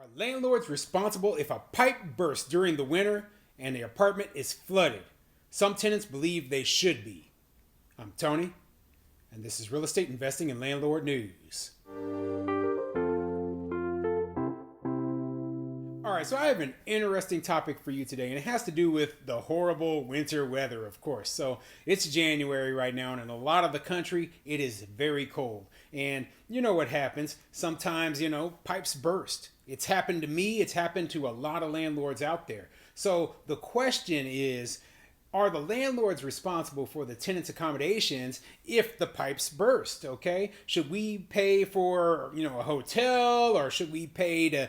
Are landlords responsible if a pipe bursts during the winter and the apartment is flooded? Some tenants believe they should be. I'm Tony, and this is Real Estate Investing and Landlord News. All right, so I have an interesting topic for you today, and it has to do with the horrible winter weather, of course. So it's January right now, and in a lot of the country, it is very cold. And you know what happens. Sometimes, pipes burst. It's happened to me, it's happened to a lot of landlords out there. So the question is, are the landlords responsible for the tenants' accommodations if the pipes burst? Okay, should we pay for a hotel, or should we pay to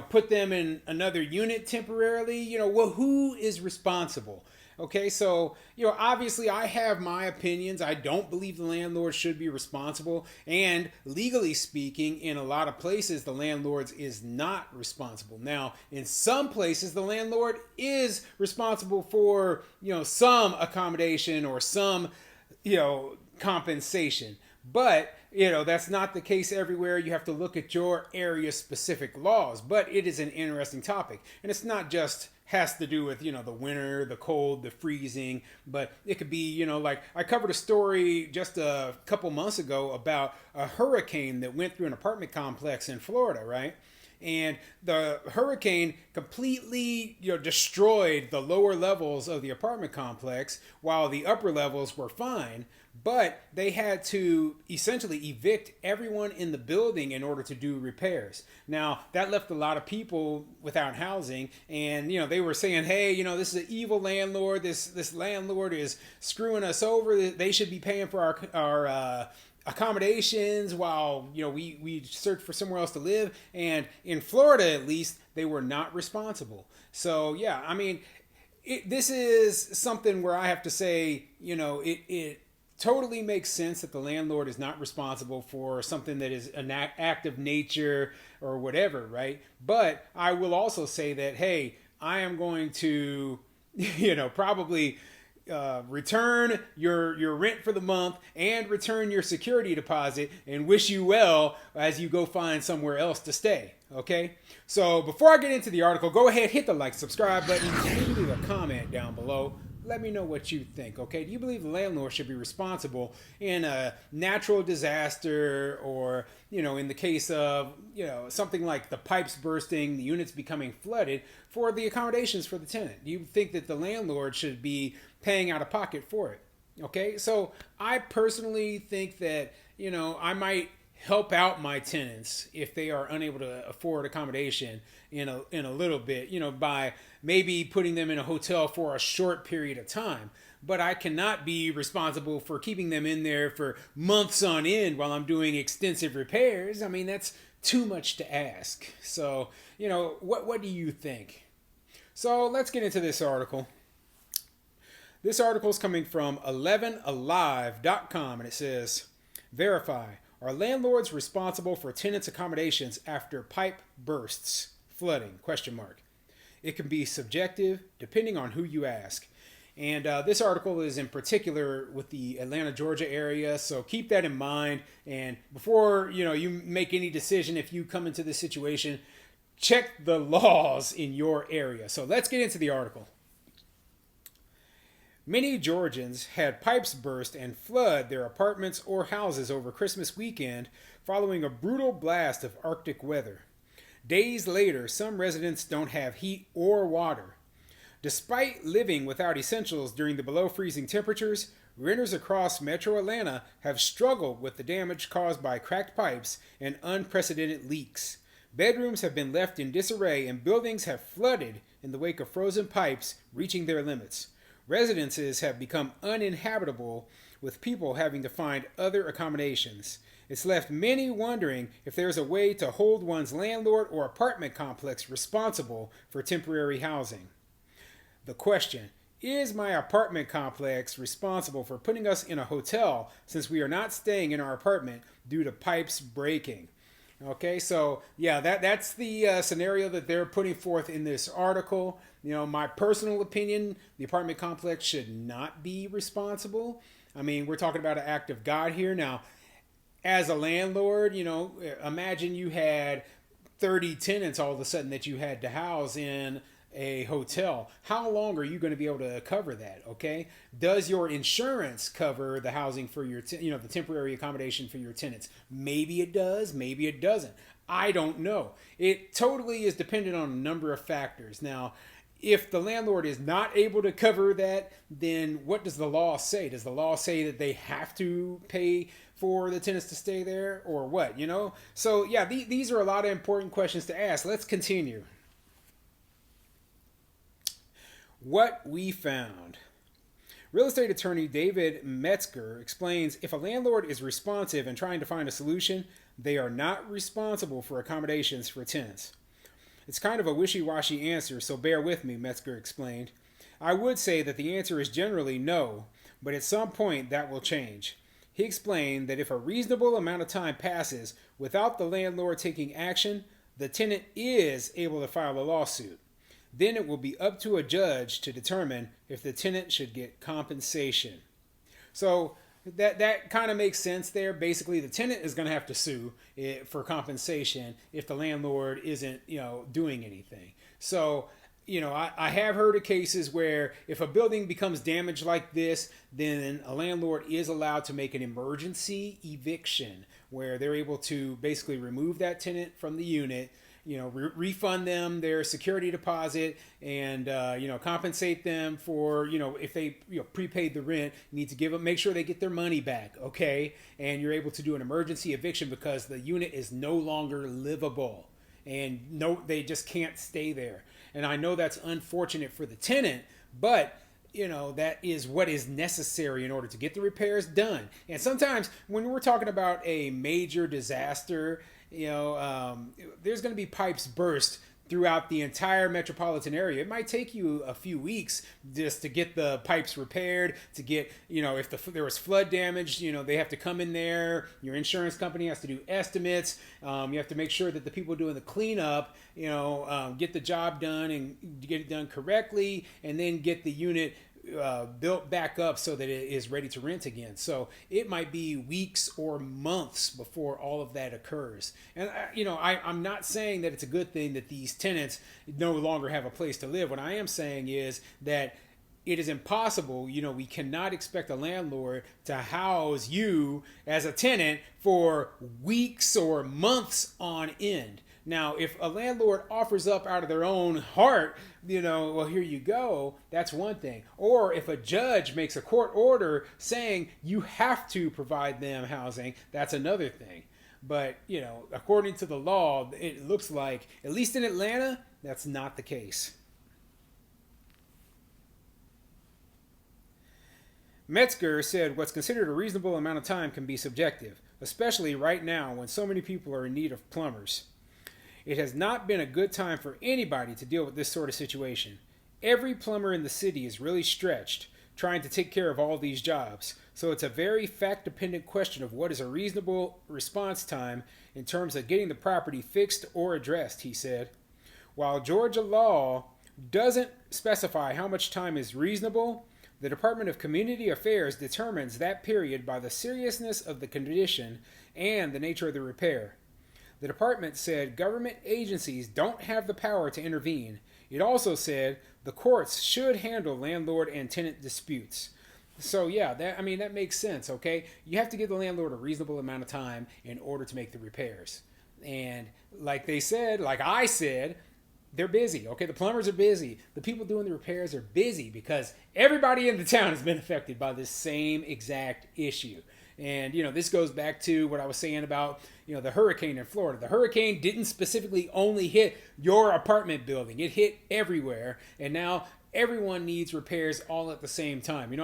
put them in another unit temporarily? Well, who is responsible? Okay, so obviously I have my opinions. I don't believe the landlord should be responsible, and legally speaking, in a lot of places, the landlord is not responsible. Now, in some places, the landlord is responsible for some accommodation or some compensation. But that's not the case everywhere. You have to look at your area specific laws. But it is an interesting topic, and it's not just has to do with the winter, the cold, the freezing, but it could be like I covered a story just a couple months ago about a hurricane that went through an apartment complex in Florida, right? And the hurricane completely destroyed the lower levels of the apartment complex while the upper levels were fine. But they had to essentially evict everyone in the building in order to do repairs. Now, that left a lot of people without housing, and they were saying, hey, this is an evil landlord. This landlord is screwing us over. They should be paying for our accommodations while we search for somewhere else to live. And in Florida, at least, they were not responsible. So yeah, I mean, this is something where I have to say, it totally makes sense that the landlord is not responsible for something that is an act of nature or whatever, right? But I will also say that, hey, I am going to probably return your rent for the month and return your security deposit and wish you well as you go find somewhere else to stay. Okay, so before I get into the article, go ahead, hit the like, subscribe button, and leave a comment down below. Let me know what you think, okay? Do you believe the landlord should be responsible in a natural disaster, or, in the case of, something like the pipes bursting, the units becoming flooded, for the accommodations for the tenant? Do you think that the landlord should be paying out of pocket for it? Okay, so I personally think that, I might help out my tenants if they are unable to afford accommodation in a little bit, by maybe putting them in a hotel for a short period of time. But I cannot be responsible for keeping them in there for months on end while I'm doing extensive repairs. I mean, that's too much to ask. So, what do you think? So let's get into this article. This article is coming from 11alive.com, and it says, verify. Are landlords responsible for tenants' accommodations after pipe bursts? Flooding? Question mark. It can be subjective depending on who you ask. And this article is in particular with the Atlanta, Georgia area, so keep that in mind. And before you make any decision, if you come into this situation, check the laws in your area. So let's get into the article. Many Georgians had pipes burst and flood their apartments or houses over Christmas weekend following a brutal blast of Arctic weather. Days later, some residents don't have heat or water. Despite living without essentials during the below freezing temperatures, renters across metro Atlanta have struggled with the damage caused by cracked pipes and unprecedented leaks. Bedrooms have been left in disarray and buildings have flooded in the wake of frozen pipes reaching their limits. Residences have become uninhabitable, with people having to find other accommodations. It's left many wondering if there's a way to hold one's landlord or apartment complex responsible for temporary housing. The question, is my apartment complex responsible for putting us in a hotel since we are not staying in our apartment due to pipes breaking? Okay, so yeah, that's the scenario that they're putting forth in this article. My personal opinion, the apartment complex should not be responsible. I mean, we're talking about an act of God here. Now, as a landlord, imagine you had 30 tenants all of a sudden that you had to house in a hotel. How long are you going to be able to cover that? Okay, does your insurance cover the housing for your the temporary accommodation for your tenants? Maybe it does, maybe it doesn't. I don't know. It totally is dependent on a number of factors. Now, if the landlord is not able to cover that, then what does the law say? Does the law say that they have to pay for the tenants to stay there, or what? So yeah, these are a lot of important questions to ask. Let's continue. What we found. Real estate attorney David Metzger explains if a landlord is responsive and trying to find a solution, they are not responsible for accommodations for tenants. It's kind of a wishy-washy answer, so bear with me, Metzger explained. I would say that the answer is generally no, but at some point that will change. He explained that if a reasonable amount of time passes without the landlord taking action, the tenant is able to file a lawsuit. Then it will be up to a judge to determine if the tenant should get compensation. So that kind of makes sense there. Basically, the tenant is going to have to sue for compensation if the landlord isn't, doing anything. So, I have heard of cases where if a building becomes damaged like this, then a landlord is allowed to make an emergency eviction where they're able to basically remove that tenant from the unit, refund them their security deposit and, compensate them for, if they, prepaid the rent, you need to make sure they get their money back. Okay. And you're able to do an emergency eviction because the unit is no longer livable and they just can't stay there. And I know that's unfortunate for the tenant, but that is what is necessary in order to get the repairs done. And sometimes when we're talking about a major disaster, there's going to be pipes burst throughout the entire metropolitan area. It might take you a few weeks just to get the pipes repaired, to get, if there was flood damage, they have to come in there. Your insurance company has to do estimates. You have to make sure that the people doing the cleanup, get the job done and get it done correctly, and then get the unit built back up so that it is ready to rent again. So it might be weeks or months before all of that occurs. And I'm not saying that it's a good thing that these tenants no longer have a place to live. What I am saying is that it is impossible. We cannot expect a landlord to house you as a tenant for weeks or months on end. Now, if a landlord offers up out of their own heart, well, here you go, that's one thing. Or if a judge makes a court order saying you have to provide them housing, that's another thing. But, according to the law, it looks like, at least in Atlanta, that's not the case. Metzger said what's considered a reasonable amount of time can be subjective, especially right now when so many people are in need of plumbers. It has not been a good time for anybody to deal with this sort of situation. Every plumber in the city is really stretched, trying to take care of all these jobs. So it's a very fact-dependent question of what is a reasonable response time in terms of getting the property fixed or addressed, he said. While Georgia law doesn't specify how much time is reasonable, the Department of Community Affairs determines that period by the seriousness of the condition and the nature of the repair. The department said government agencies don't have the power to intervene. It also said the courts should handle landlord and tenant disputes. So yeah, that makes sense, okay? You have to give the landlord a reasonable amount of time in order to make the repairs. And like I said, they're busy, okay? The plumbers are busy. The people doing the repairs are busy because everybody in the town has been affected by this same exact issue. And, this goes back to what I was saying about, the hurricane in Florida. The hurricane didn't specifically only hit your apartment building. It hit everywhere. And now everyone needs repairs all at the same time.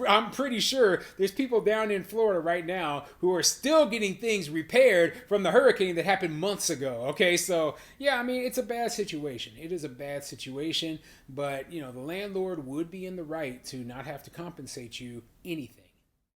I'm pretty sure there's people down in Florida right now who are still getting things repaired from the hurricane that happened months ago. Okay, so yeah, it's a bad situation. It is a bad situation, but the landlord would be in the right to not have to compensate you anything.